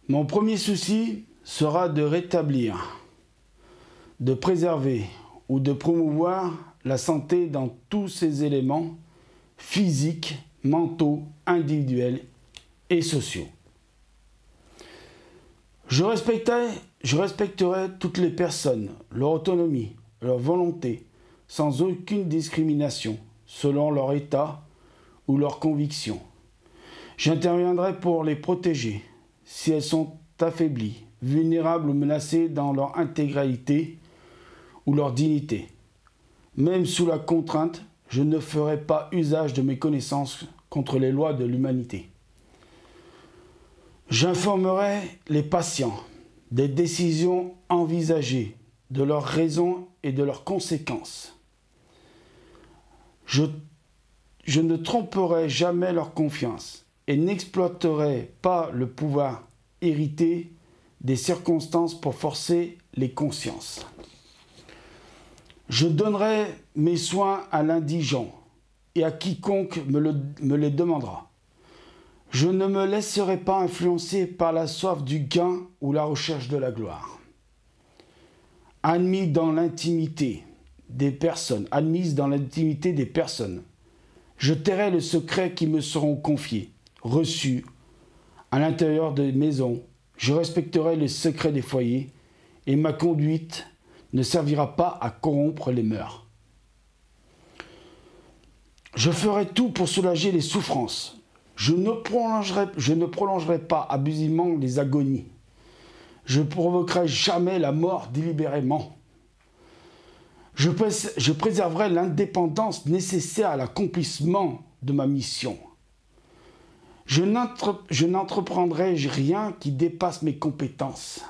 Mon premier souci sera de rétablir, de préserver ou de promouvoir la santé dans tous ses éléments physiques, mentaux, individuels et sociaux. Je respecterai toutes les personnes, leur autonomie, leur volonté, sans aucune discrimination, selon leur état ou leur conviction. J'interviendrai pour les protéger si elles sont affaiblies, vulnérables ou menacées dans leur intégralité ou leur dignité. Même sous la contrainte, je ne ferai pas usage de mes connaissances contre les lois de l'humanité. J'informerai les patients des décisions envisagées, de leurs raisons et de leurs conséquences. Je ne tromperai jamais leur confiance et n'exploiterai pas le pouvoir hérité des circonstances pour forcer les consciences. Je donnerai mes soins à l'indigent et à quiconque me les demandera. Je ne me laisserai pas influencer par la soif du gain ou la recherche de la gloire. Admises dans l'intimité des personnes, je tairai le secret qui me seront confiés, reçus à l'intérieur des maisons. Je respecterai les secrets des foyers et ma conduite ne servira pas à corrompre les mœurs. Je ferai tout pour soulager les souffrances. Je ne prolongerai pas abusivement les agonies. Je ne provoquerai jamais la mort délibérément. Je préserverai l'indépendance nécessaire à l'accomplissement de ma mission. Je n'entreprendrai rien qui dépasse mes compétences.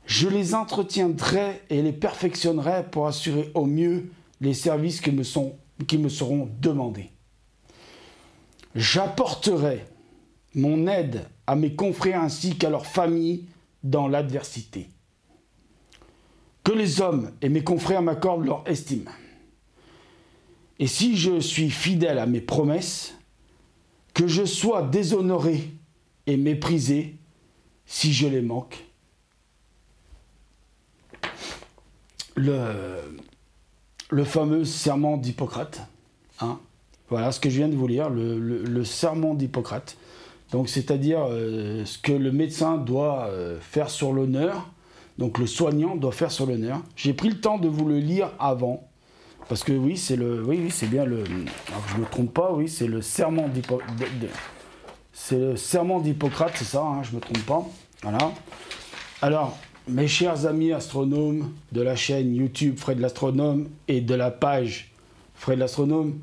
Je les entretiendrai et les perfectionnerai pour assurer au mieux les services qui me seront demandés. J'apporterai mon aide à mes confrères ainsi qu'à leurs familles dans l'adversité. Que les hommes et mes confrères m'accordent leur estime. Et si je suis fidèle à mes promesses, que je sois déshonoré et méprisé si je les manque. Le fameux serment d'Hippocrate, hein. Voilà ce que je viens de vous lire, le serment d'Hippocrate. Donc, c'est-à-dire ce que le médecin doit faire sur l'honneur, donc le soignant doit faire sur l'honneur. J'ai pris le temps de vous le lire avant, parce que oui, c'est bien le... Alors, je ne me trompe pas, oui, c'est le serment d'Hippocrate. C'est le serment d'Hippocrate, c'est ça, hein, je ne me trompe pas. Voilà. Alors, mes chers amis astronomes de la chaîne YouTube Fred l'Astronome et de la page Fred l'Astronome,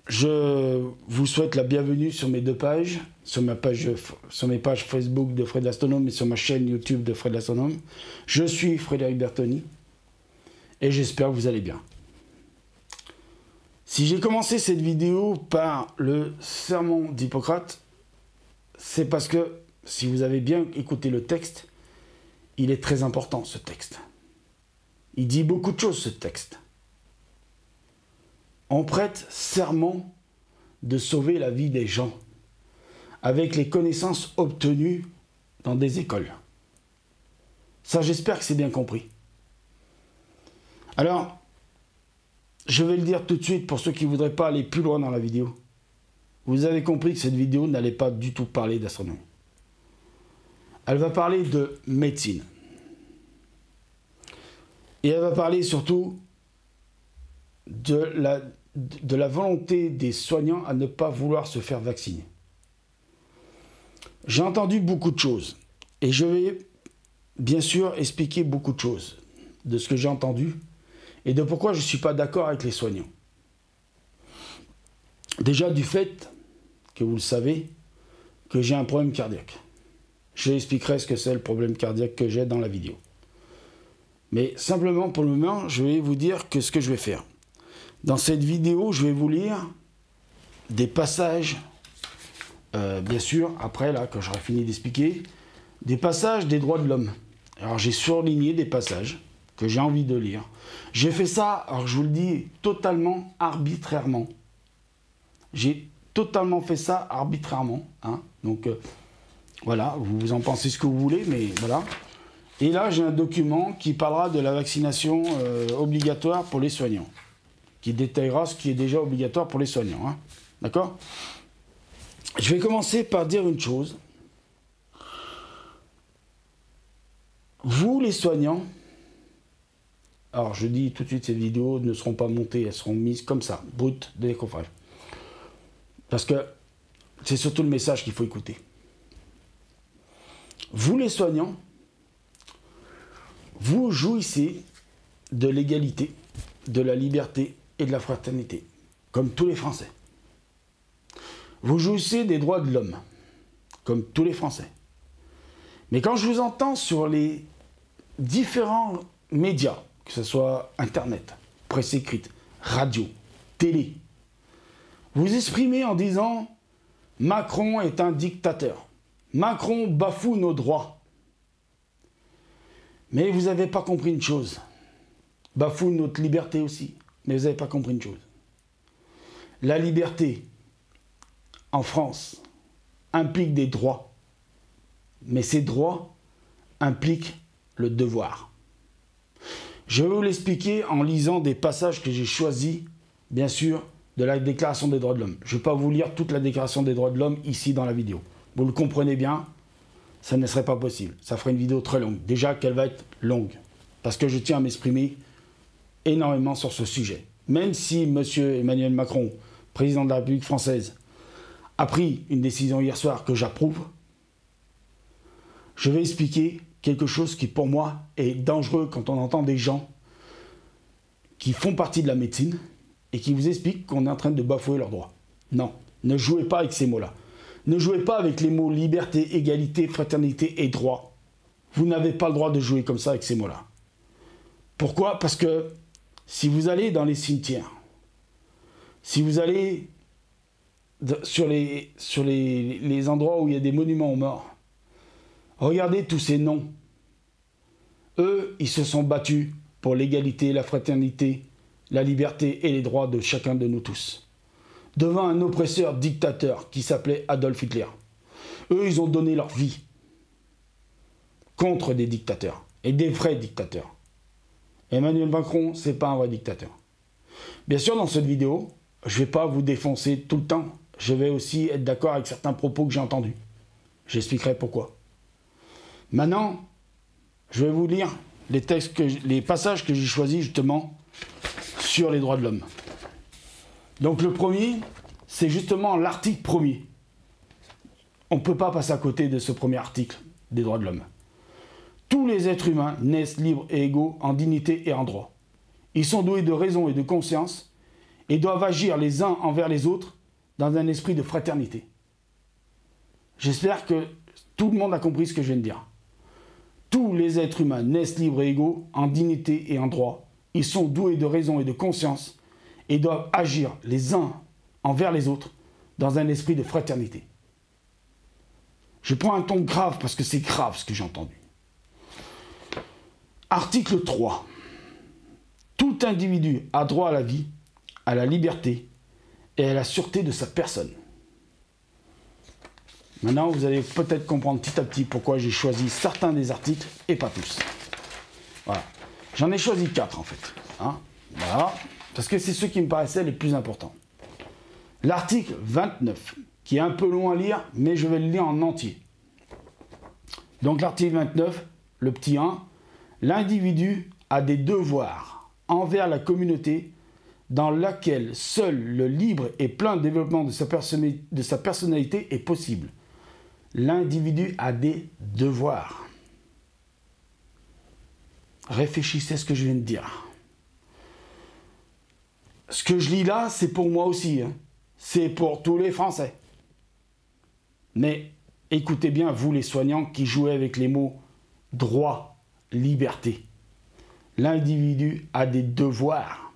je vous souhaite la bienvenue sur mes deux pages, sur mes pages Facebook de Fred l'Astronome et sur ma chaîne YouTube de Fred l'Astronome. Je suis Frédéric Bertoni et j'espère que vous allez bien. Si j'ai commencé cette vidéo par le serment d'Hippocrate, c'est parce que, si vous avez bien écouté le texte, il est très important ce texte. Il dit beaucoup de choses ce texte. On prête serment de sauver la vie des gens avec les connaissances obtenues dans des écoles. Ça, j'espère que c'est bien compris. Alors, je vais le dire tout de suite pour ceux qui ne voudraient pas aller plus loin dans la vidéo. Vous avez compris que cette vidéo n'allait pas du tout parler d'astronomie. Elle va parler de médecine. Et elle va parler surtout de la volonté des soignants à ne pas vouloir se faire vacciner. J'ai entendu beaucoup de choses. Et je vais bien sûr expliquer beaucoup de choses de ce que j'ai entendu et de pourquoi je ne suis pas d'accord avec les soignants. Déjà du fait que vous le savez, que j'ai un problème cardiaque. Je expliquerai ce que c'est le problème cardiaque que j'ai dans la vidéo. Mais simplement pour le moment, je vais vous dire que ce que je vais faire. Dans cette vidéo, je vais vous lire des passages, bien sûr, après, là, quand j'aurai fini d'expliquer, des passages des droits de l'homme. Alors, j'ai surligné des passages que j'ai envie de lire. J'ai fait ça, alors je vous le dis, totalement arbitrairement. J'ai totalement fait ça arbitrairement, hein. Donc voilà, vous en pensez ce que vous voulez, mais voilà. Et là, j'ai un document qui parlera de la vaccination obligatoire pour les soignants, qui détaillera ce qui est déjà obligatoire pour les soignants. Hein. D'accord? Je vais commencer par dire une chose. Vous, les soignants, alors je dis tout de suite, ces vidéos ne seront pas montées, elles seront mises comme ça, brutes, de décoffrage. Parce que c'est surtout le message qu'il faut écouter. Vous, les soignants, vous jouissez de l'égalité, de la liberté et de la fraternité, comme tous les Français. Vous jouissez des droits de l'homme, comme tous les Français. Mais quand je vous entends sur les différents médias, que ce soit Internet, presse écrite, radio, télé, vous exprimez en disant « Macron est un dictateur. Macron bafoue nos droits. » Mais vous n'avez pas compris une chose. Bafoue notre liberté aussi. Mais vous n'avez pas compris une chose. La liberté, en France, implique des droits. Mais ces droits impliquent le devoir. Je vais vous l'expliquer en lisant des passages que j'ai choisis, bien sûr, de la Déclaration des droits de l'homme. Je ne vais pas vous lire toute la Déclaration des droits de l'homme ici dans la vidéo. Vous le comprenez bien, ça ne serait pas possible. Ça ferait une vidéo très longue. Déjà qu'elle va être longue, parce que je tiens à m'exprimer énormément sur ce sujet. Même si M. Emmanuel Macron, président de la République française, a pris une décision hier soir que j'approuve, je vais expliquer quelque chose qui, pour moi, est dangereux quand on entend des gens qui font partie de la médecine et qui vous expliquent qu'on est en train de bafouer leurs droits. Non, ne jouez pas avec ces mots-là. Ne jouez pas avec les mots liberté, égalité, fraternité et droit. Vous n'avez pas le droit de jouer comme ça avec ces mots-là. Pourquoi? Parce que si vous allez dans les cimetières, si vous allez sur les endroits où il y a des monuments aux morts, regardez tous ces noms. Eux, ils se sont battus pour l'égalité, la fraternité, la liberté et les droits de chacun de nous tous. Devant un oppresseur dictateur qui s'appelait Adolf Hitler. Eux, ils ont donné leur vie contre des dictateurs, et des vrais dictateurs. Emmanuel Macron, c'est pas un vrai dictateur. Bien sûr, dans cette vidéo, je ne vais pas vous défoncer tout le temps. Je vais aussi être d'accord avec certains propos que j'ai entendus. J'expliquerai pourquoi. Maintenant, je vais vous lire les passages que j'ai choisis justement sur les droits de l'homme. Donc le premier, c'est justement l'article 1er. On ne peut pas passer à côté de ce premier article des droits de l'homme. Tous les êtres humains naissent libres et égaux en dignité et en droit. Ils sont doués de raison et de conscience et doivent agir les uns envers les autres dans un esprit de fraternité. J'espère que tout le monde a compris ce que je viens de dire. Tous les êtres humains naissent libres et égaux en dignité et en droit. Ils sont doués de raison et de conscience et doivent agir les uns envers les autres dans un esprit de fraternité. Je prends un ton grave parce que c'est grave ce que j'ai entendu. Article 3. Tout individu a droit à la vie, à la liberté et à la sûreté de sa personne. Maintenant, vous allez peut-être comprendre petit à petit pourquoi j'ai choisi certains des articles et pas tous. Voilà. J'en ai choisi 4 en fait. Hein, voilà. Parce que c'est ceux qui me paraissaient les plus importants. L'article 29, qui est un peu long à lire, mais je vais le lire en entier. Donc l'article 29, le petit 1, l'individu a des devoirs envers la communauté dans laquelle seul le libre et plein développement de sa personnalité est possible. L'individu a des devoirs. Réfléchissez à ce que je viens de dire. Ce que je lis là, c'est pour moi aussi. Hein. C'est pour tous les Français. Mais écoutez bien, vous les soignants qui jouez avec les mots droit, liberté. L'individu a des devoirs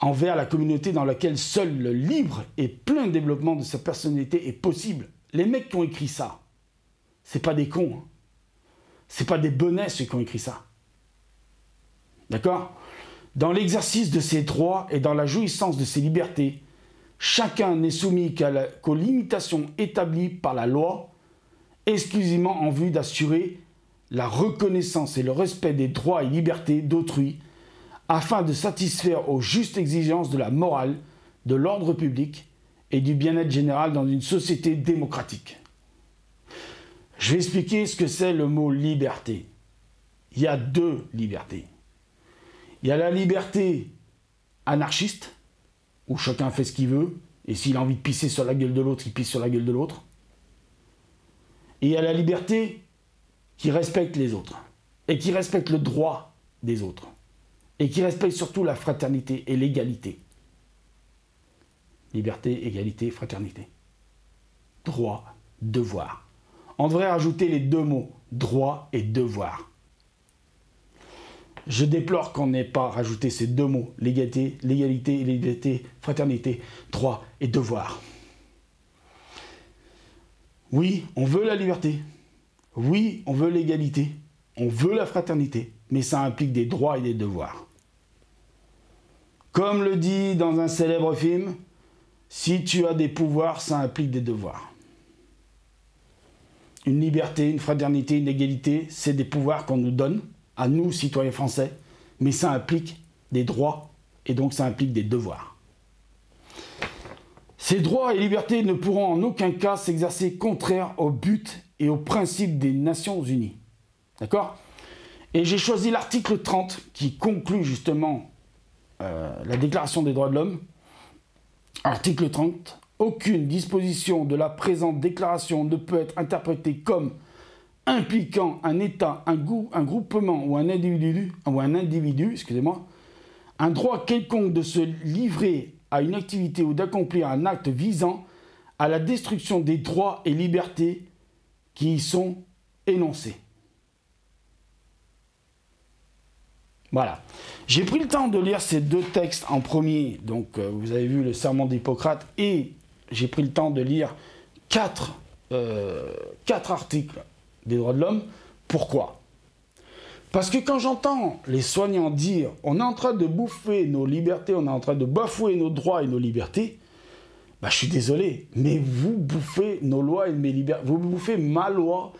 envers la communauté dans laquelle seul le libre et plein développement de sa personnalité est possible. Les mecs qui ont écrit ça, c'est pas des cons. Hein. C'est pas des benets ceux qui ont écrit ça. D'accord? Dans l'exercice de ses droits et dans la jouissance de ses libertés, chacun n'est soumis qu'aux limitations établies par la loi, exclusivement en vue d'assurer la reconnaissance et le respect des droits et libertés d'autrui, afin de satisfaire aux justes exigences de la morale, de l'ordre public et du bien-être général dans une société démocratique. Je vais expliquer ce que c'est le mot liberté. Il y a deux libertés. Il y a la liberté anarchiste, où chacun fait ce qu'il veut, et s'il a envie de pisser sur la gueule de l'autre, il pisse sur la gueule de l'autre. Et il y a la liberté qui respecte les autres, et qui respecte le droit des autres, et qui respecte surtout la fraternité et l'égalité. Liberté, égalité, fraternité. Droit, devoir. On devrait rajouter les deux mots, droit et devoir. Je déplore qu'on n'ait pas rajouté ces deux mots, l'égalité, l'égalité, fraternité, droit et devoir. Oui, on veut la liberté. Oui, on veut l'égalité. On veut la fraternité. Mais ça implique des droits et des devoirs. Comme le dit dans un célèbre film, si tu as des pouvoirs, ça implique des devoirs. Une liberté, une fraternité, une égalité, c'est des pouvoirs qu'on nous donne, à nous, citoyens français, mais ça implique des droits et donc ça implique des devoirs. Ces droits et libertés ne pourront en aucun cas s'exercer contraire au but et aux principes des Nations Unies. D'accord ? Et j'ai choisi l'article 30 qui conclut justement la Déclaration des droits de l'homme. Article 30. Aucune disposition de la présente déclaration ne peut être interprétée comme impliquant un État, un groupement ou un individu, un droit quelconque de se livrer à une activité ou d'accomplir un acte visant à la destruction des droits et libertés qui y sont énoncés. Voilà. J'ai pris le temps de lire ces deux textes en premier. Donc, vous avez vu le serment d'Hippocrate et j'ai pris le temps de lire quatre articles des droits de l'homme. Pourquoi ? Parce que quand j'entends les soignants dire « on est en train de bouffer nos libertés, on est en train de bafouer nos droits et nos libertés », bah, je suis désolé, mais vous bouffez nos lois et mes libertés, vous bouffez ma loi,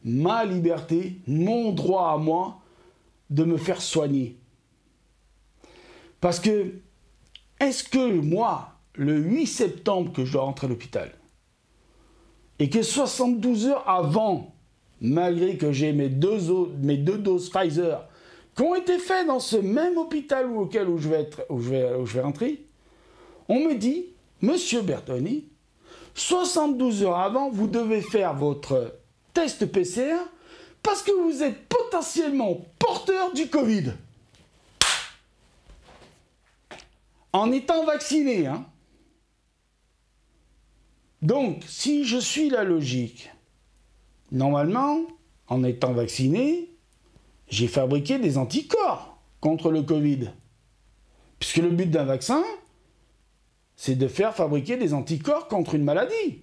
ma liberté, mon droit à moi de me faire soigner. Parce que, est-ce que moi, le 8 septembre que je dois rentrer à l'hôpital, et que 72 heures avant, malgré que j'ai mes deux doses Pfizer, qui ont été faites dans ce même hôpital où je vais rentrer, on me dit, Monsieur Bertoni, 72 heures avant, vous devez faire votre test PCR parce que vous êtes potentiellement porteur du Covid. En étant vacciné, hein. Donc, si je suis la logique, normalement, en étant vacciné, j'ai fabriqué des anticorps contre le Covid. Puisque le but d'un vaccin, c'est de faire fabriquer des anticorps contre une maladie.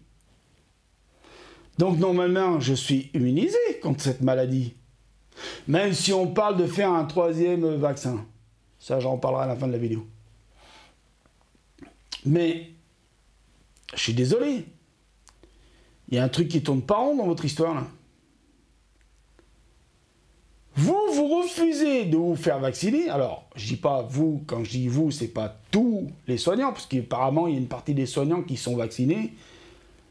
Donc, normalement, je suis immunisé contre cette maladie. Même si on parle de faire un troisième vaccin. Ça, j'en parlerai à la fin de la vidéo. Mais, je suis désolé. Il y a un truc qui tourne pas rond dans votre histoire, là. Vous refusez de vous faire vacciner. Alors, je dis pas vous, quand je dis vous, c'est pas tous les soignants, parce qu'apparemment, il y a une partie des soignants qui sont vaccinés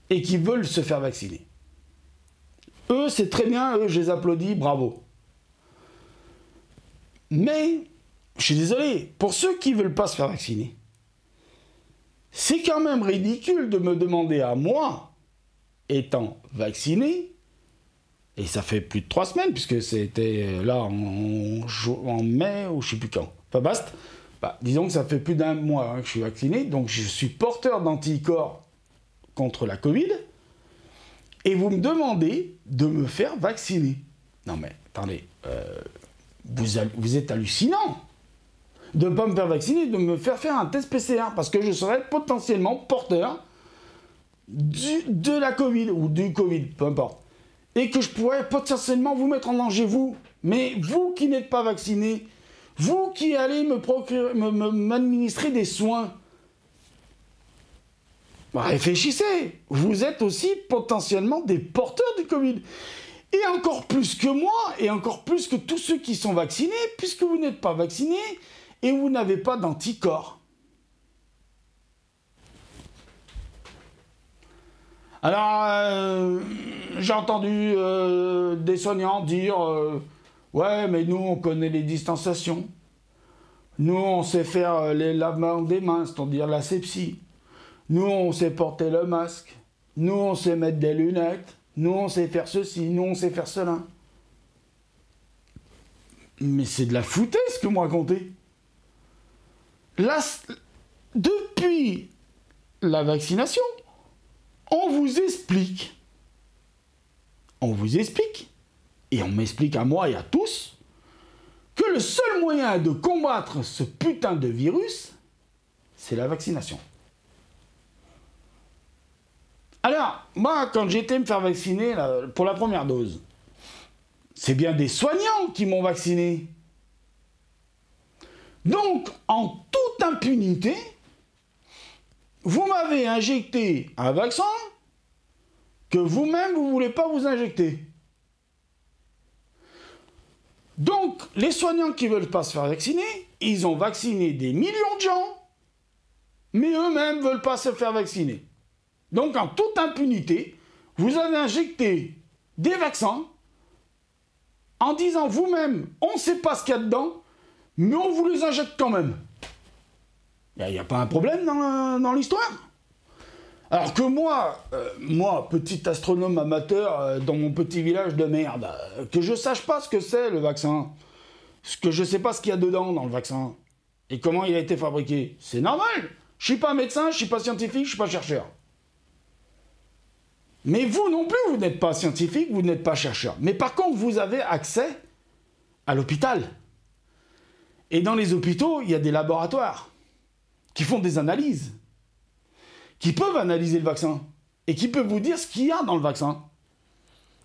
et qui veulent se faire vacciner. Eux, c'est très bien, eux, je les applaudis, bravo. Mais, je suis désolé, pour ceux qui ne veulent pas se faire vacciner, c'est quand même ridicule de me demander à moi, étant vacciné, et ça fait plus de 3 semaines, puisque c'était là en mai ou je ne sais plus quand. Enfin, basta. Bah, disons que ça fait plus d'un mois que je suis vacciné, donc je suis porteur d'anticorps contre la Covid, et vous me demandez de me faire vacciner. Non mais, attendez, vous êtes hallucinant de ne pas me faire vacciner, de me faire un test PCR, parce que je serais potentiellement porteur de la Covid, ou du Covid, peu importe. Et que je pourrais potentiellement vous mettre en danger, vous. Mais vous qui n'êtes pas vacciné, vous qui allez m'administrer des soins, réfléchissez, vous êtes aussi potentiellement des porteurs du Covid. Et encore plus que moi, et encore plus que tous ceux qui sont vaccinés, puisque vous n'êtes pas vaccinés et vous n'avez pas d'anticorps. Alors, j'ai entendu des soignants dire ouais, mais nous, on connaît les distanciations. Nous, on sait faire les lavements des mains, c'est-à-dire l'asepsie. Nous, on sait porter le masque. Nous, on sait mettre des lunettes. Nous, on sait faire ceci. Nous, on sait faire cela. Mais c'est de la foutaise que vous me racontez. Là, depuis la vaccination, on vous explique, et on m'explique à moi et à tous, que le seul moyen de combattre ce putain de virus, c'est la vaccination. Alors, moi, quand j'étais me faire vacciner là, pour la première dose, c'est bien des soignants qui m'ont vacciné. Donc, en toute impunité, vous m'avez injecté un vaccin que vous-même, vous ne voulez pas vous injecter. Donc, les soignants qui ne veulent pas se faire vacciner, ils ont vacciné des millions de gens, mais eux-mêmes ne veulent pas se faire vacciner. Donc, en toute impunité, vous avez injecté des vaccins en disant vous-même, on ne sait pas ce qu'il y a dedans, mais on vous les injecte quand même. Il n'y a pas un problème dans l'histoire. Alors que moi, petit astronome amateur dans mon petit village de merde, que je sache pas ce que c'est le vaccin, que je sais pas ce qu'il y a dedans dans le vaccin, et comment il a été fabriqué, c'est normal. Je suis pas médecin, je suis pas scientifique, je suis pas chercheur. Mais vous non plus, vous n'êtes pas scientifique, vous n'êtes pas chercheur. Mais par contre, vous avez accès à l'hôpital. Et dans les hôpitaux, il y a des laboratoires qui font des analyses, qui peuvent analyser le vaccin et qui peuvent vous dire ce qu'il y a dans le vaccin.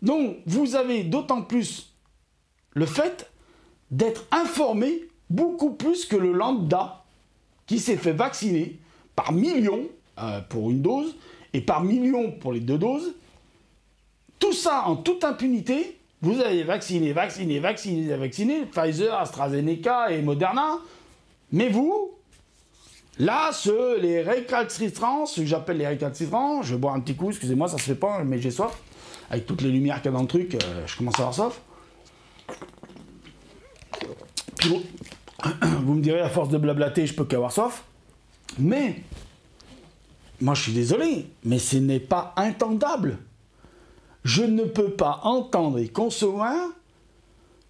Donc, vous avez d'autant plus le fait d'être informé beaucoup plus que le lambda qui s'est fait vacciner par millions pour une dose et par millions pour les 2 doses. Tout ça en toute impunité. Vous avez vacciné, Pfizer, AstraZeneca et Moderna. Mais vous, là, les récalcitrants, ce que j'appelle les récalcitrants, je vais boire un petit coup, excusez-moi, ça se fait pas, mais j'ai soif. Avec toutes les lumières qu'il y a dans le truc, je commence à avoir soif. Puis vous me direz, à force de blablater, je peux qu'avoir soif. Mais, moi je suis désolé, mais ce n'est pas entendable. Je ne peux pas entendre et concevoir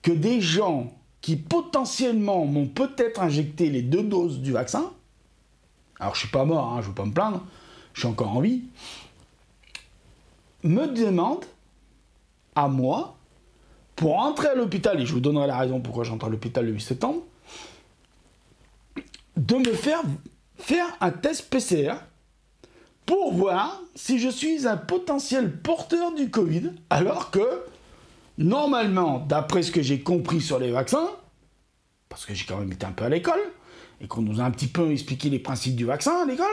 que des gens qui potentiellement m'ont peut-être injecté les 2 doses du vaccin, alors je suis pas mort, je ne veux pas me plaindre, je suis encore en vie, me demandent à moi, pour entrer à l'hôpital, et je vous donnerai la raison pourquoi j'entre à l'hôpital le 8 septembre, de me faire un test PCR pour voir si je suis un potentiel porteur du Covid, alors que, normalement, d'après ce que j'ai compris sur les vaccins, parce que j'ai quand même été un peu à l'école, et qu'on nous a un petit peu expliqué les principes du vaccin à l'école,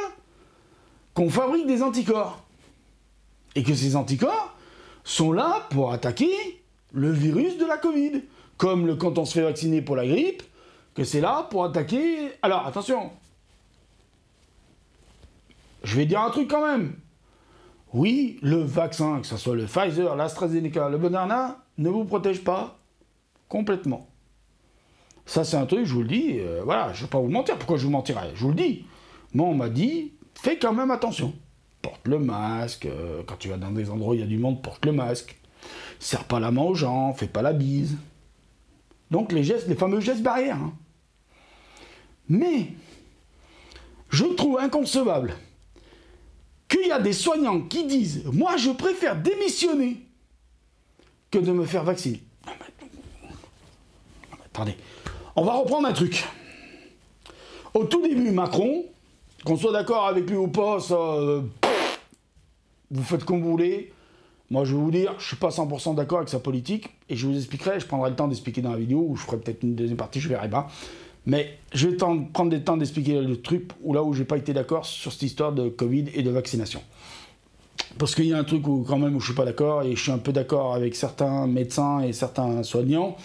qu'on fabrique des anticorps. Et que ces anticorps sont là pour attaquer le virus de la Covid. Comme quand on se fait vacciner pour la grippe, que c'est là pour attaquer... Alors, attention, je vais dire un truc quand même. Oui, le vaccin, que ce soit le Pfizer, l'AstraZeneca, le Moderna, ne vous protège pas complètement. Ça, c'est un truc, je vous le dis, voilà, je ne vais pas vous mentir. Pourquoi je vous mentirais? Je vous le dis. Moi, on m'a dit, fais quand même attention. Porte le masque, quand tu vas dans des endroits où il y a du monde, porte le masque. Serre pas la main aux gens, fais pas la bise. Donc, les fameux gestes barrières. Hein. Mais, je trouve inconcevable qu'il y a des soignants qui disent « Moi, je préfère démissionner que de me faire vacciner. » Attendez, on va reprendre un truc. Au tout début, Macron, qu'on soit d'accord avec lui ou pas, ça, vous faites comme vous voulez. Moi, je vais vous dire, je ne suis pas 100% d'accord avec sa politique, et je vous expliquerai, je prendrai le temps d'expliquer dans la vidéo, ou je ferai peut-être une deuxième partie, je verrai pas. Mais je vais prendre le temps d'expliquer le truc là où j'ai pas été d'accord sur cette histoire de Covid et de vaccination. Parce qu'il y a un truc où quand même où je suis pas d'accord, et je suis un peu d'accord avec certains médecins et certains soignants,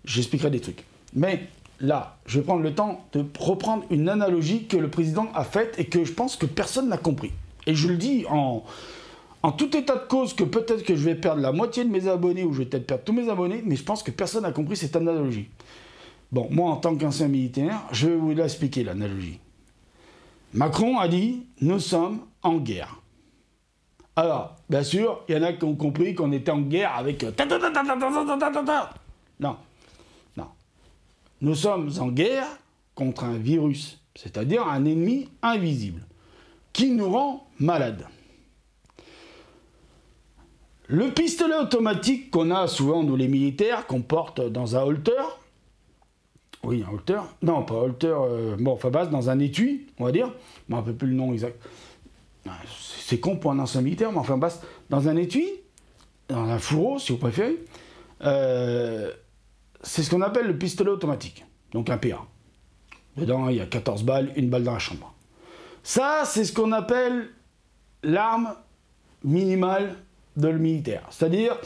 j'expliquerai des trucs. Mais là, je vais prendre le temps de reprendre une analogie que le président a faite et que je pense que personne n'a compris. Et je le dis en tout état de cause que peut-être que je vais perdre la moitié de mes abonnés ou je vais peut-être perdre tous mes abonnés, mais je pense que personne n'a compris cette analogie. Bon, moi en tant qu'ancien militaire, je vais vous l'expliquer l'analogie. Macron a dit « nous sommes en guerre ». Alors, bien sûr, il y en a qui ont compris qu'on était en guerre avec... Non, non. Nous sommes en guerre contre un virus, c'est-à-dire un ennemi invisible, qui nous rend malades. Le pistolet automatique qu'on a souvent, nous les militaires, qu'on porte dans un holster, oui, un holster, non, pas un holster, bon, enfin, base, dans un étui, on va dire, je ne me rappelle plus le nom exact. C'est con pour un ancien militaire, mais enfin, basse, dans un étui, dans un fourreau, si vous préférez, c'est ce qu'on appelle le pistolet automatique, donc un PA. Dedans, il y a 14 balles, une balle dans la chambre. Ça, c'est ce qu'on appelle l'arme minimale de le militaire. C'est-à-dire,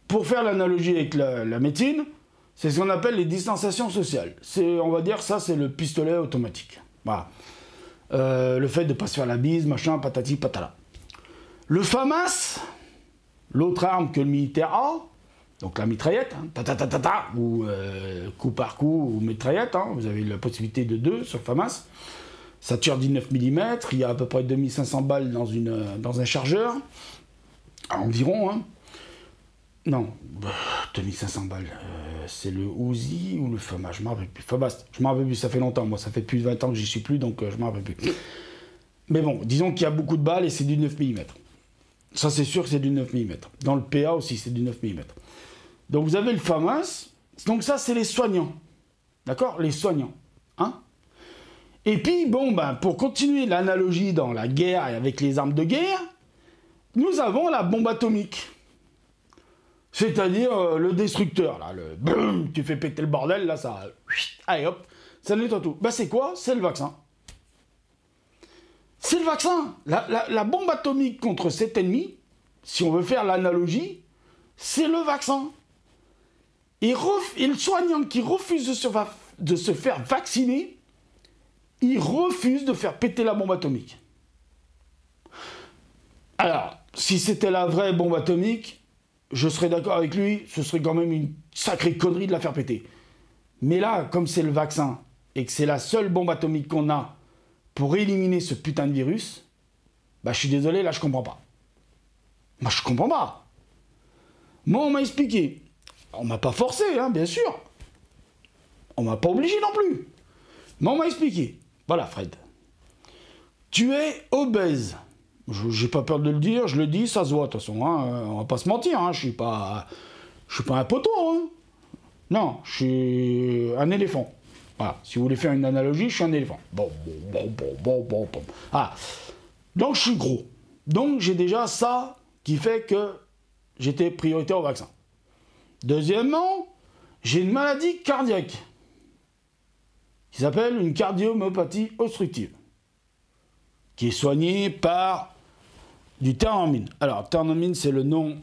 pour faire l'analogie avec la médecine, c'est ce qu'on appelle les distanciations sociales. On va dire, ça, c'est le pistolet automatique. Voilà. Le fait de ne pas se faire la bise, machin, patati, patala. Le FAMAS, l'autre arme que le militaire a, donc la mitraillette, hein, ou coup par coup, ou mitraillette, hein, vous avez la possibilité de 2 sur FAMAS. Ça tire 19 mm, il y a à peu près 2500 balles dans un chargeur, environ. Hein. Non, 2500 balles, c'est le Uzi ou le FAMAS, je m'en rappelle plus. FAMAS, je m'en rappelle plus, ça fait longtemps, moi, ça fait plus de 20 ans que j'y suis plus, donc je m'en rappelle plus. Mais bon, disons qu'il y a beaucoup de balles et c'est du 9 mm. Ça, c'est sûr que c'est du 9 mm. Dans le PA aussi, c'est du 9 mm. Donc, vous avez le FAMAS. Donc, ça, c'est les soignants. D'accord? Les soignants. Hein? Et puis, bon, ben, pour continuer l'analogie dans la guerre et avec les armes de guerre, nous avons la bombe atomique. C'est-à-dire le destructeur, là. Boum, tu fais péter le bordel, là, ça... Allez, hop, ça nettoie tout. Ben, c'est quoi? C'est le vaccin. C'est le vaccin. La bombe atomique contre cet ennemi, si on veut faire l'analogie, c'est le vaccin. Et le soignant qui refuse de se faire vacciner, il refuse de faire péter la bombe atomique. Alors, si c'était la vraie bombe atomique, je serais d'accord avec lui, ce serait quand même une sacrée connerie de la faire péter. Mais là, comme c'est le vaccin, et que c'est la seule bombe atomique qu'on a pour éliminer ce putain de virus, bah je suis désolé, là je comprends pas. Moi je comprends pas. Moi on m'a expliqué. On m'a pas forcé, hein, bien sûr. On m'a pas obligé non plus. Mais on m'a expliqué. Voilà Fred. Tu es obèse. J'ai pas peur de le dire, je le dis, ça se voit de toute façon. Hein. On va pas se mentir, hein. Je suis pas un poteau. Hein. Non, je suis un éléphant. Voilà, si vous voulez faire une analogie, je suis un éléphant. Bon. Ah. Donc je suis gros. Donc j'ai déjà ça qui fait que j'étais prioritaire au vaccin. Deuxièmement, j'ai une maladie cardiaque qui s'appelle une cardiomyopathie obstructive, qui est soignée par du Thermamine. Alors, Thermamine, c'est le nom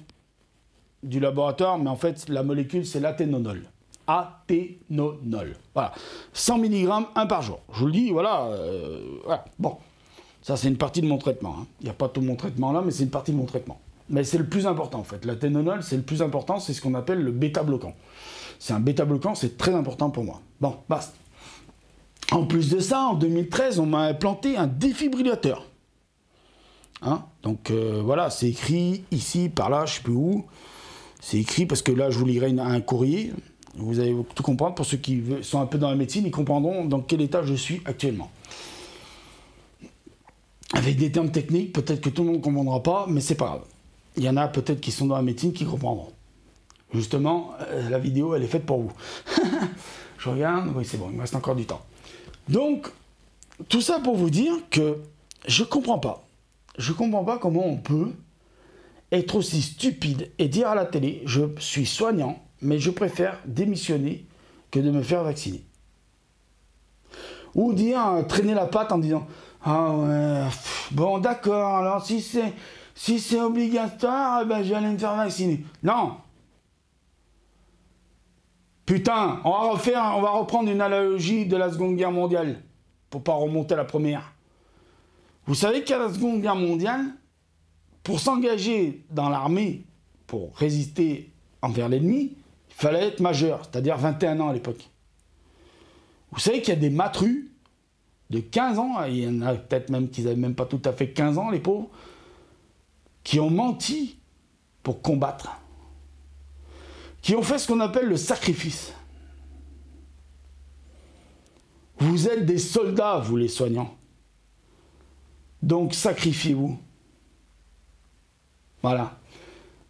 du laboratoire, mais en fait, la molécule, c'est l'athénonol. Athénonol. Voilà. 100 mg, 1 par jour. Je vous le dis, voilà. Voilà. Bon. Ça, c'est une partie de mon traitement. Hein. Il n'y a pas tout mon traitement là, mais c'est une partie de mon traitement. Mais c'est le plus important, en fait. L'athénonol, c'est le plus important, c'est ce qu'on appelle le bêta-bloquant. C'est un bêta-bloquant, c'est très important pour moi. Bon, basta. En plus de ça, en 2013, on m'a implanté un défibrillateur. Hein? Donc, voilà, c'est écrit ici, par là, je ne sais plus où. C'est écrit parce que là, je vous lirai un courrier. Vous allez tout comprendre. Pour ceux qui sont un peu dans la médecine, ils comprendront dans quel état je suis actuellement. Avec des termes techniques, peut-être que tout le monde ne comprendra pas, mais c'est pas grave. Il y en a peut-être qui sont dans la médecine qui comprendront. Justement, la vidéo, elle est faite pour vous. Je regarde, oui, c'est bon, il me reste encore du temps. Donc, tout ça pour vous dire que je comprends pas. Je comprends pas comment on peut être aussi stupide et dire à la télé, je suis soignant, mais je préfère démissionner que de me faire vacciner. Ou dire, traîner la patte en disant ah ouais, bon d'accord, alors si c'est obligatoire, ben je vais aller me faire vacciner. Non. Putain, on va reprendre une analogie de la Seconde Guerre mondiale, pour pas remonter à la première. Vous savez qu'à la Seconde Guerre mondiale, pour s'engager dans l'armée, pour résister envers l'ennemi, il fallait être majeur, c'est-à-dire 21 ans à l'époque. Vous savez qu'il y a des matrus de 15 ans, il y en a peut-être même qui n'avaient même pas tout à fait 15 ans, les pauvres, qui ont menti pour combattre, qui ont fait ce qu'on appelle le sacrifice. Vous êtes des soldats, vous les soignants. Donc sacrifiez-vous. Voilà.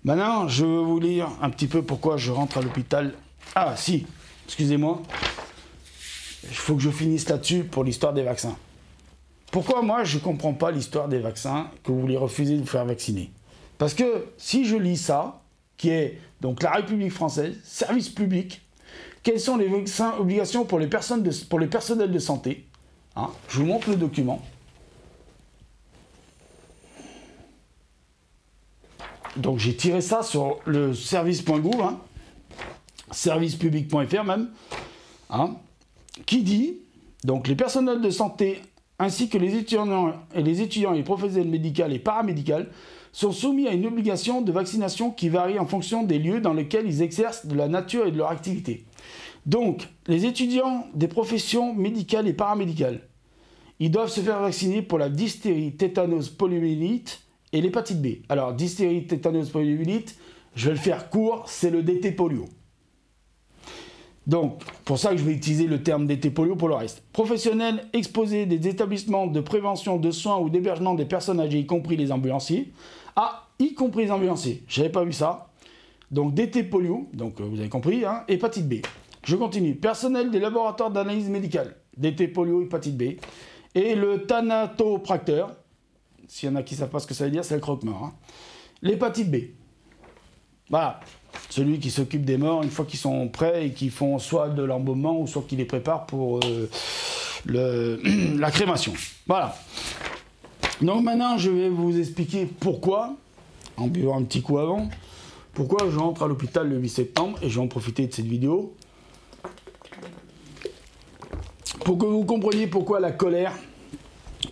Maintenant, je vais vous lire un petit peu pourquoi je rentre à l'hôpital. Ah si, excusez-moi. Il faut que je finisse là-dessus pour l'histoire des vaccins. Pourquoi moi je ne comprends pas l'histoire des vaccins que vous voulez refuser de vous faire vacciner? Parce que si je lis ça, qui est donc la République française, service public, quelles sont les vaccins obligations pour les personnels de santé, hein, je vous montre le document. Donc j'ai tiré ça sur le service.gouv, hein, servicepublic.fr même, hein, qui dit, donc les personnels de santé ainsi que les étudiants et les professionnels médicaux et paramédicaux sont soumis à une obligation de vaccination qui varie en fonction des lieux dans lesquels ils exercent de la nature et de leur activité. Donc, les étudiants des professions médicales et paramédicales, ils doivent se faire vacciner pour la diphtérie, tétanos, poliomyélite et l'hépatite B. Alors, diphtérie, tétanos, poliomyélite, je vais le faire court, c'est le DT polio. Donc, pour ça que je vais utiliser le terme DT polio pour le reste. Professionnels exposés des établissements de prévention, de soins ou d'hébergement des personnes âgées, y compris les ambulanciers. Ah, y compris les ambulanciers, je n'avais pas vu ça. Donc, DT polio, donc vous avez compris, hein, hépatite B. Je continue. Personnel des laboratoires d'analyse médicale, DT polio, hépatite B. Et le thanatopracteur, s'il y en a qui ne savent pas ce que ça veut dire, c'est le croque-mort. Hein. L'hépatite B. Voilà. Celui qui s'occupe des morts une fois qu'ils sont prêts et qui font soit de l'embaumement ou soit qui les préparent pour la crémation. Voilà. Donc maintenant, je vais vous expliquer pourquoi, en buvant un petit coup avant, pourquoi je rentre à l'hôpital le 8 septembre et je vais en profiter de cette vidéo. Pour que vous compreniez pourquoi la colère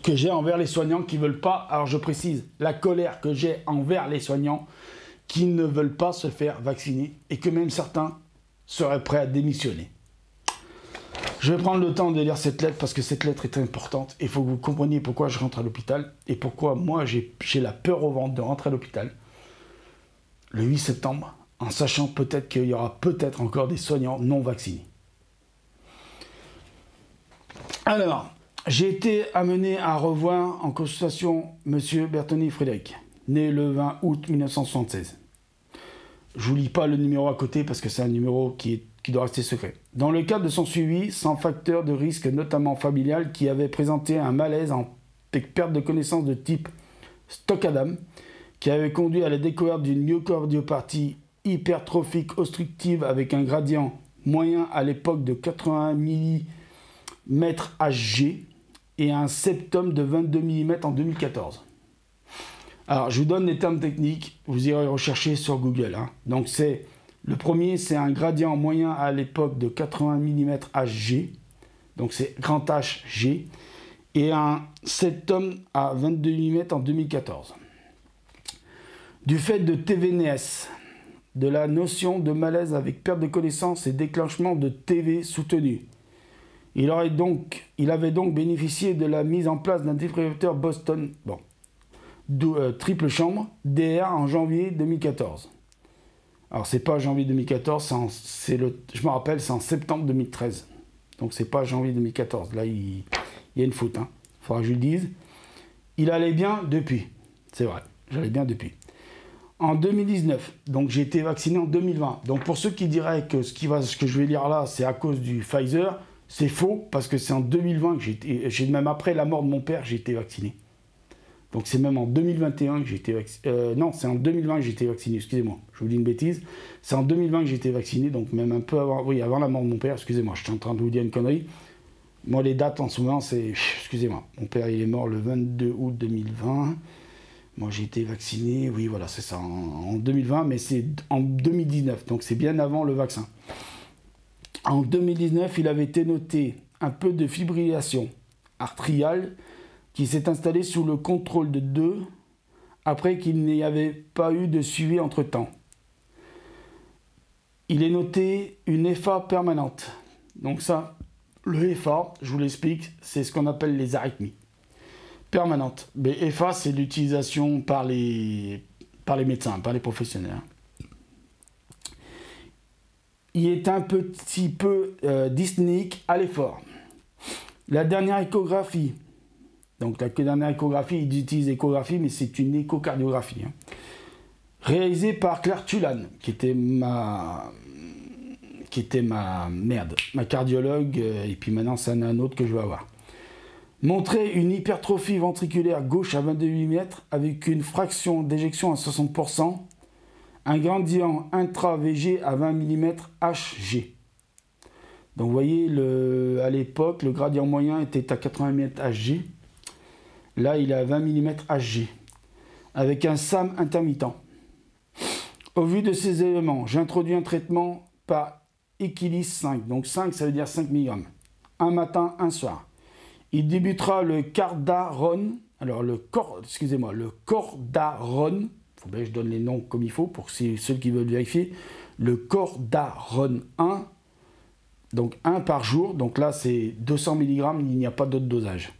que j'ai envers les soignants qui ne veulent pas, alors je précise, la colère que j'ai envers les soignants qui ne veulent pas se faire vacciner et que même certains seraient prêts à démissionner. Je vais prendre le temps de lire cette lettre parce que cette lettre est importante et il faut que vous compreniez pourquoi je rentre à l'hôpital et pourquoi moi j'ai la peur au ventre de rentrer à l'hôpital le 8 septembre en sachant peut-être qu'il y aura peut-être encore des soignants non vaccinés. Alors, j'ai été amené à revoir en consultation M. Bertoni Frédéric, né le 20 août 1976. Je ne vous lis pas le numéro à côté parce que c'est un numéro qui doit rester secret. Dans le cadre de son suivi, sans facteur de risque notamment familial, qui avait présenté un malaise avec perte de connaissance de type Stock-Adam, qui avait conduit à la découverte d'une myocardiopathie hypertrophique obstructive avec un gradient moyen à l'époque de 80 mm Hg et un septum de 22 mm en 2014. Alors, je vous donne les termes techniques, vous irez rechercher sur Google. Hein. Donc, le premier, c'est un gradient moyen à l'époque de 80 mm Hg, donc c'est grand Hg, et un septum à 22 mm en 2014. Du fait de TVNS, de la notion de malaise avec perte de connaissance et déclenchement de TV soutenu. Il avait donc bénéficié de la mise en place d'un défibrillateur Boston, triple chambre, DR en janvier 2014. Alors c'est pas janvier 2014, je me rappelle, c'est en septembre 2013. Donc c'est pas janvier 2014. Là, il y a une faute. Hein. Faudra que je le dise. Il allait bien depuis. C'est vrai, j'allais bien depuis. En 2019, donc j'ai été vacciné en 2020. Donc pour ceux qui diraient que ce que je vais lire là, c'est à cause du Pfizer, c'est faux, parce que c'est en 2020 que même après la mort de mon père, j'ai été vacciné. Donc c'est même en 2021 que j'ai été vacciné. Non, c'est en 2020 que j'ai été vacciné, excusez-moi, je vous dis une bêtise. C'est en 2020 que j'ai été vacciné, donc même un peu avant, oui, avant la mort de mon père, excusez-moi, je suis en train de vous dire une connerie. Moi, les dates en ce moment, c'est... Excusez-moi, mon père, il est mort le 22 août 2020. Moi, j'ai été vacciné, oui, voilà, c'est ça, en 2020, mais c'est en 2019, donc c'est bien avant le vaccin. En 2019, il avait été noté un peu de fibrillation artérielle qui s'est installée sous le contrôle de 2 après qu'il n'y avait pas eu de suivi entre-temps. Il est noté une FA permanente. Donc ça, le FA, je vous l'explique, c'est ce qu'on appelle les arythmies permanentes. Mais FA, c'est l'utilisation par les médecins, par les professionnels. Il est un petit peu dyspnéique à l'effort. La dernière échographie, donc la dernière échographie, ils utilisent échographie, mais c'est une échocardiographie, hein, réalisée par Claire Tulane, qui était ma cardiologue, et puis maintenant c'est un autre que je vais avoir. Montrait une hypertrophie ventriculaire gauche à 22 mm avec une fraction d'éjection à 60%, un gradient intra-VG à 20 mm Hg. Donc vous voyez, à l'époque, le gradient moyen était à 80 mm Hg. Là, il est à 20 mm Hg, avec un SAM intermittent. Au vu de ces éléments, j'introduis un traitement par Equilis 5. Donc 5, ça veut dire 5 mg. Un matin, un soir. Il débutera le Cordarone. Alors le Cordarone. Faut bien que je donne les noms comme il faut pour ceux qui veulent vérifier. Le Cordarone 1. Donc 1 par jour. Donc là, c'est 200 mg. Il n'y a pas d'autre dosage.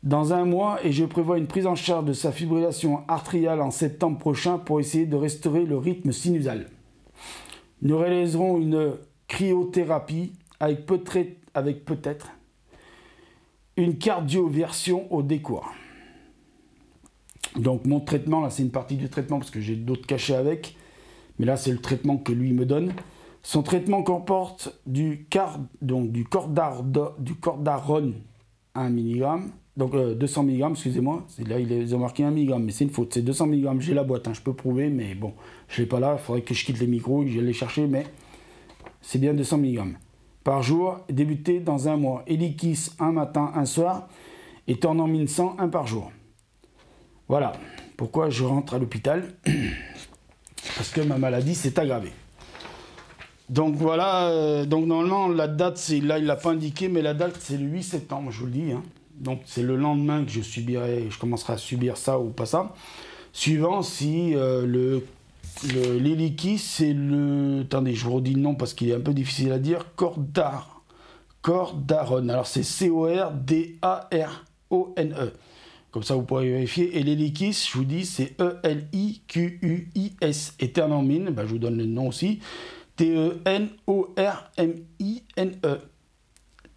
Dans un mois, et je prévois une prise en charge de sa fibrillation artérielle en septembre prochain pour essayer de restaurer le rythme sinusal. Nous réaliserons une cryothérapie avec peut-être une cardioversion au décours. Donc mon traitement, là c'est une partie du traitement parce que j'ai d'autres cachets avec, mais là c'est le traitement que lui me donne. Son traitement comporte du Cordarone 1 mg, donc 200 mg, excusez-moi, là ils ont marqué 1 mg, mais c'est une faute, c'est 200 mg, j'ai la boîte, hein, je peux prouver, mais bon, je ne l'ai pas là, il faudrait que je quitte les micros, que je les chercher, mais c'est bien 200 mg. Par jour, débuté dans un mois. Elikis, un matin, un soir, et Tornamin 100, un par jour. Voilà pourquoi je rentre à l'hôpital, parce que ma maladie s'est aggravée. Donc voilà, donc normalement la date, c'est là il l'a pas indiqué, mais la date c'est le 8 septembre, je vous le dis. Hein. Donc c'est le lendemain que je commencerai à subir ça ou pas ça. Suivant si l'Elikis, c'est le... Attendez, je vous redis le nom parce qu'il est un peu difficile à dire. Cordarone. Alors c'est C-O-R-D-A-R-O-N-E. Comme ça vous pourrez vérifier. Et l'Elikis, je vous dis, c'est E-L-I-Q-U-I-S. Et Tornamin, ben, je vous donne le nom aussi. T-E-N-O-R-M-I-N-E.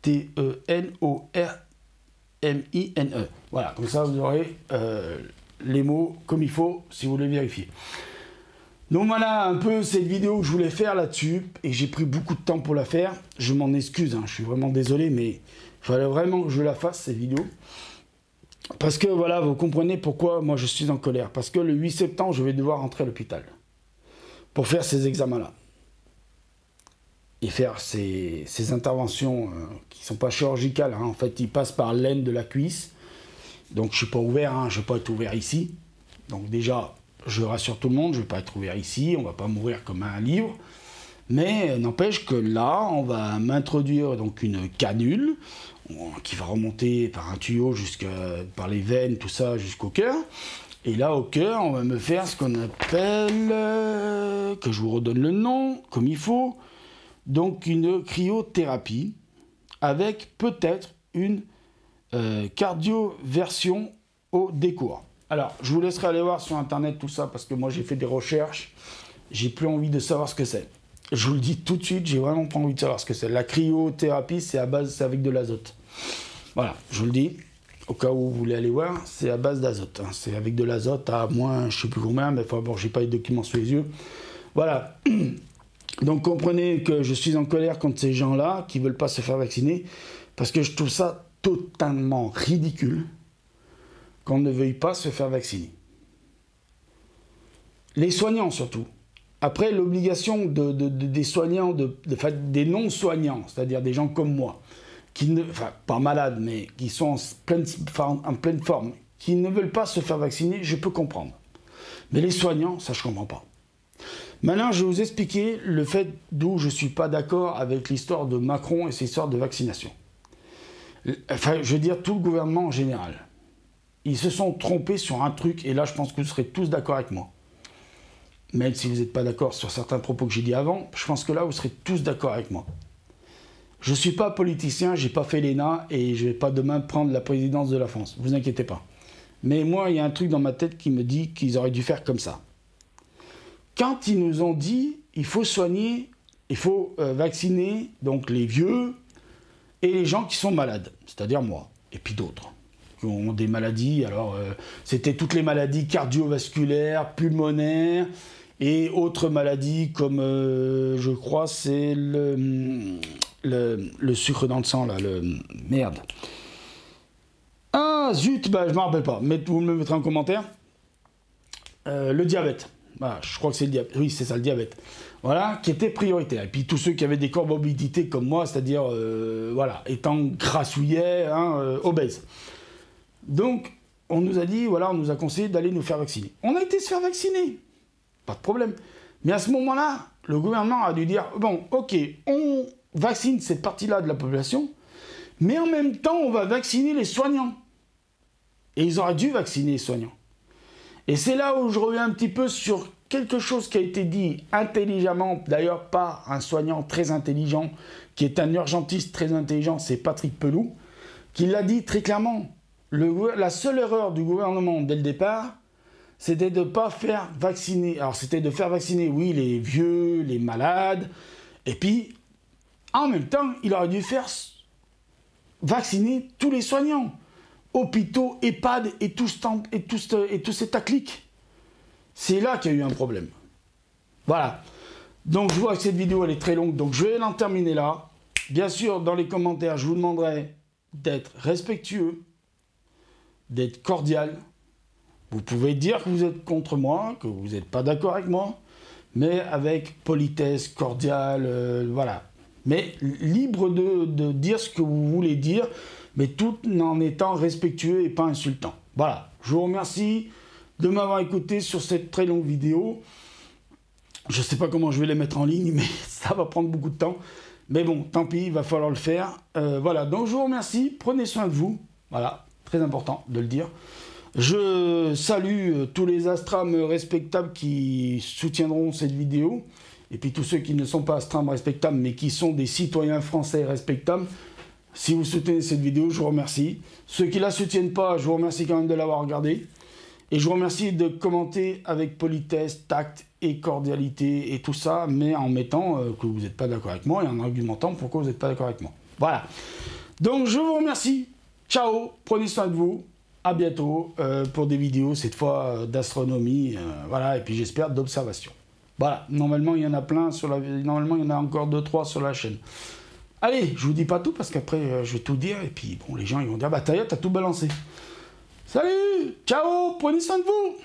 T-E-N-O-R-M-I-N-E. Voilà, comme ça vous aurez les mots comme il faut si vous voulez vérifier. Donc voilà un peu cette vidéo que je voulais faire là-dessus, et j'ai pris beaucoup de temps pour la faire. Je m'en excuse, hein, je suis vraiment désolé, mais il fallait vraiment que je la fasse cette vidéo. Parce que voilà, vous comprenez pourquoi moi je suis en colère. Parce que le 8 septembre, je vais devoir rentrer à l'hôpital pour faire ces examens-là. Et faire ces interventions qui ne sont pas chirurgicales. Hein. En fait, ils passent par l'aine de la cuisse. Donc je ne suis pas ouvert, hein, je ne vais pas être ouvert ici. Donc déjà, je rassure tout le monde, je ne vais pas être ouvert ici, on ne va pas mourir comme un livre. Mais n'empêche que là, on va m'introduire donc une canule qui va remonter par un tuyau par les veines, tout ça, jusqu'au cœur. Et là, au cœur, on va me faire ce qu'on appelle, que je vous redonne le nom, comme il faut, donc une cryothérapie avec peut-être une cardioversion au décours. Alors, je vous laisserai aller voir sur internet tout ça parce que moi j'ai fait des recherches, j'ai plus envie de savoir ce que c'est. Je vous le dis tout de suite, j'ai vraiment pas envie de savoir ce que c'est. La cryothérapie, c'est avec de l'azote. Voilà, je vous le dis, au cas où vous voulez aller voir, c'est à base d'azote. Hein. C'est avec de l'azote à moins, je sais plus combien, mais enfin bon, j'ai pas les documents sous les yeux. Voilà. Donc comprenez que je suis en colère contre ces gens-là qui veulent pas se faire vacciner parce que je trouve ça totalement ridicule qu'on ne veuille pas se faire vacciner. Les soignants surtout. Après, l'obligation des soignants, des non-soignants, c'est-à-dire des gens comme moi, enfin pas malades, mais qui sont en pleine forme, qui ne veulent pas se faire vacciner, je peux comprendre. Mais les soignants, ça je comprends pas. Maintenant, je vais vous expliquer le fait d'où je ne suis pas d'accord avec l'histoire de Macron et ses histoires de vaccination. Enfin, je veux dire tout le gouvernement en général. Ils se sont trompés sur un truc, et là je pense que vous serez tous d'accord avec moi. Même si vous n'êtes pas d'accord sur certains propos que j'ai dit avant, je pense que là vous serez tous d'accord avec moi. Je ne suis pas politicien, je n'ai pas fait l'ENA, et je ne vais pas demain prendre la présidence de la France, vous inquiétez pas. Mais moi, il y a un truc dans ma tête qui me dit qu'ils auraient dû faire comme ça. Quand ils nous ont dit il faut soigner, il faut vacciner donc les vieux et les gens qui sont malades, c'est-à-dire moi, et puis d'autres, qui ont des maladies. Alors, c'était toutes les maladies cardiovasculaires, pulmonaires et autres maladies comme, je crois, c'est le sucre dans le sang, là, merde. Ah, zut, bah, je ne me rappelle pas, mais vous me le mettrez en commentaire. Le diabète. Voilà, je crois que c'est le diabète. Oui, c'est ça, le diabète. Voilà, qui était prioritaire. Et puis tous ceux qui avaient des comorbidités comme moi, c'est-à-dire, voilà, étant grassouillet, obèse. Donc, on nous a dit, voilà, on nous a conseillé d'aller nous faire vacciner. On a été se faire vacciner. Pas de problème. Mais à ce moment-là, le gouvernement a dû dire, bon, ok, on vaccine cette partie-là de la population, mais en même temps, on va vacciner les soignants. Et ils auraient dû vacciner les soignants. Et c'est là où je reviens un petit peu sur quelque chose qui a été dit intelligemment, d'ailleurs par un soignant très intelligent, qui est un urgentiste très intelligent, c'est Patrick Pelloux, qui l'a dit très clairement. La seule erreur du gouvernement dès le départ, c'était de ne pas faire vacciner. Alors c'était de faire vacciner, oui, les vieux, les malades, et puis en même temps, il aurait dû faire vacciner tous les soignants. Hôpitaux, EHPAD et tout ces taclics. C'est là qu'il y a eu un problème. Voilà. Donc je vois que cette vidéo elle est très longue, donc je vais l'en terminer là. Bien sûr, dans les commentaires, je vous demanderai d'être respectueux, d'être cordial. Vous pouvez dire que vous êtes contre moi, que vous n'êtes pas d'accord avec moi, mais avec politesse, cordial, voilà. Mais libre de dire ce que vous voulez dire, mais tout en étant respectueux et pas insultant. Voilà, je vous remercie de m'avoir écouté sur cette très longue vidéo. Je ne sais pas comment je vais les mettre en ligne, mais ça va prendre beaucoup de temps. Mais bon, tant pis, il va falloir le faire. Voilà, donc je vous remercie, prenez soin de vous. Voilà, très important de le dire. Je salue tous les astrams respectables qui soutiendront cette vidéo. Et puis tous ceux qui ne sont pas astrams respectables, mais qui sont des citoyens français respectables. Si vous soutenez cette vidéo, je vous remercie. Ceux qui ne la soutiennent pas, je vous remercie quand même de l'avoir regardée. Et je vous remercie de commenter avec politesse, tact et cordialité et tout ça, mais en mettant que vous n'êtes pas d'accord avec moi et en argumentant pourquoi vous n'êtes pas d'accord avec moi. Voilà. Donc je vous remercie. Ciao, prenez soin de vous. À bientôt pour des vidéos, cette fois d'astronomie, voilà, et puis j'espère d'observation. Voilà, normalement il y en a plein, normalement il y en a encore 2-3 sur la chaîne. Allez, je vous dis pas tout parce qu'après je vais tout dire et puis bon, les gens ils vont dire bah t'as tout balancé. Salut, ciao, prenez soin de vous.